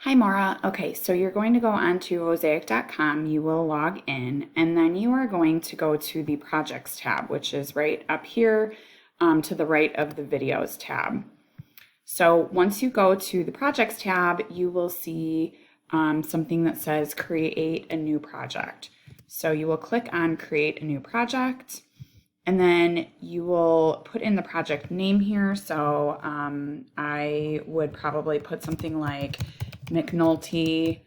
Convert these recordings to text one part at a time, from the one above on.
Hi, Maura. Okay, so you're going to go onto Mosaic.com, you will log in, and then you are going to go to the Projects tab, which is right up here to the right of the Videos tab. So once you go to the Projects tab, you will see something that says Create a New Project. So you will click on Create a New Project, and then you will put in the project name here. So I would probably put something like McNulty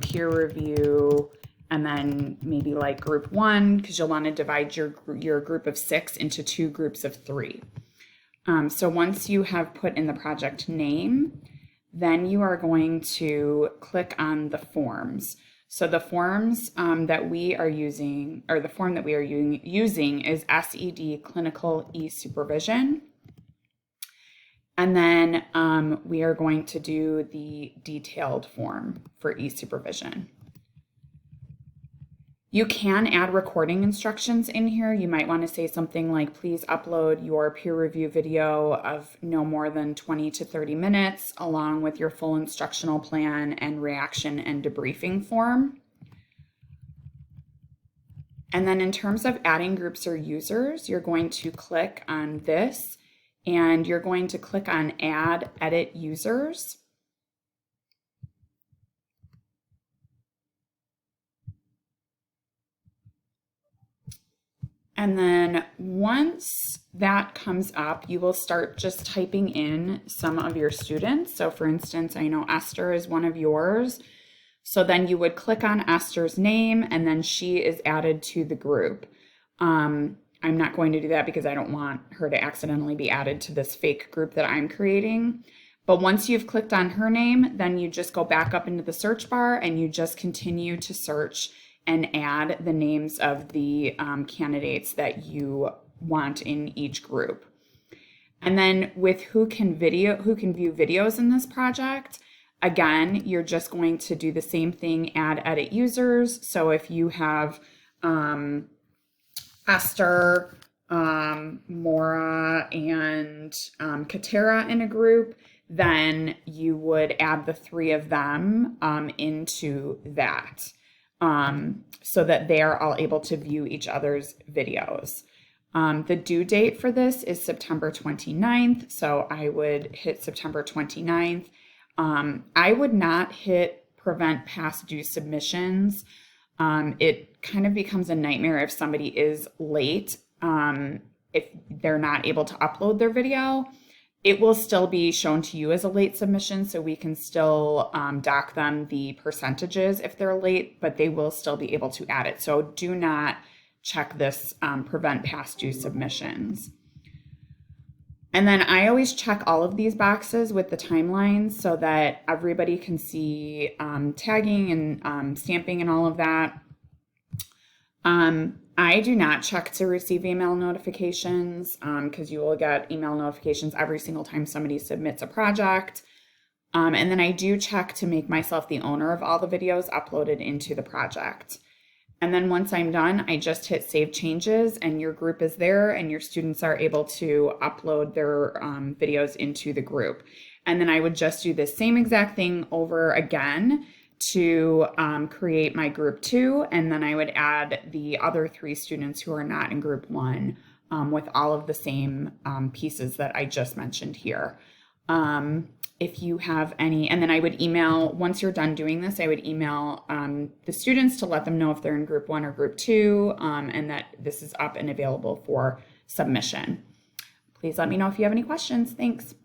peer review, and then maybe like group 1, because you'll want to divide your group of 6 into 2 groups of 3. So once you have put in the project name, then you are going to click on the forms. So the forms that we are using, or the form that we are using is SED Clinical eSupervision. And then we are going to do the detailed form for eSupervision. You can add recording instructions in here. You might want to say something like, please upload your peer review video of no more than 20 to 30 minutes, along with your full instructional plan and reaction and debriefing form. And then in terms of adding groups or users, you're going to click on this, and you're going to click on Add Edit Users. And then once that comes up, you will start just typing in some of your students. So for instance, I know Esther is one of yours. So then you would click on Esther's name, and then she is added to the group. I'm not going to do that because I don't want her to accidentally be added to this fake group that I'm creating. But once you've clicked on her name, then you just go back up into the search bar and you just continue to search and add the names of the candidates that you want in each group. And then with who can view videos in this project, again, you're just going to do the same thing, add edit users. So if you have Esther, Maura, and Katera in a group, then you would add the 3 of them into that. So that they are all able to view each other's videos. The due date for this is September 29th, so I would hit September 29th. I would not hit prevent past due submissions. It kind of becomes a nightmare if somebody is late, if they're not able to upload their video. It will still be shown to you as a late submission, so we can still dock them the percentages if they're late, but they will still be able to add it. So do not check this prevent past due submissions. And then I always check all of these boxes with the timelines so that everybody can see tagging and stamping and all of that. I do not check to receive email notifications because you will get email notifications every single time somebody submits a project. And then I do check to make myself the owner of all the videos uploaded into the project. And then once I'm done, I just hit Save Changes, and your group is there, and your students are able to upload their videos into the group. And then I would just do the same exact thing over again to create my group 2, and then I would add the other 3 students who are not in group 1 with all of the same pieces that I just mentioned here. If you have any, and then I would email, once you're done doing this, I would email the students to let them know if they're in group 1 or group 2 and that this is up and available for submission. Please let me know if you have any questions. Thanks.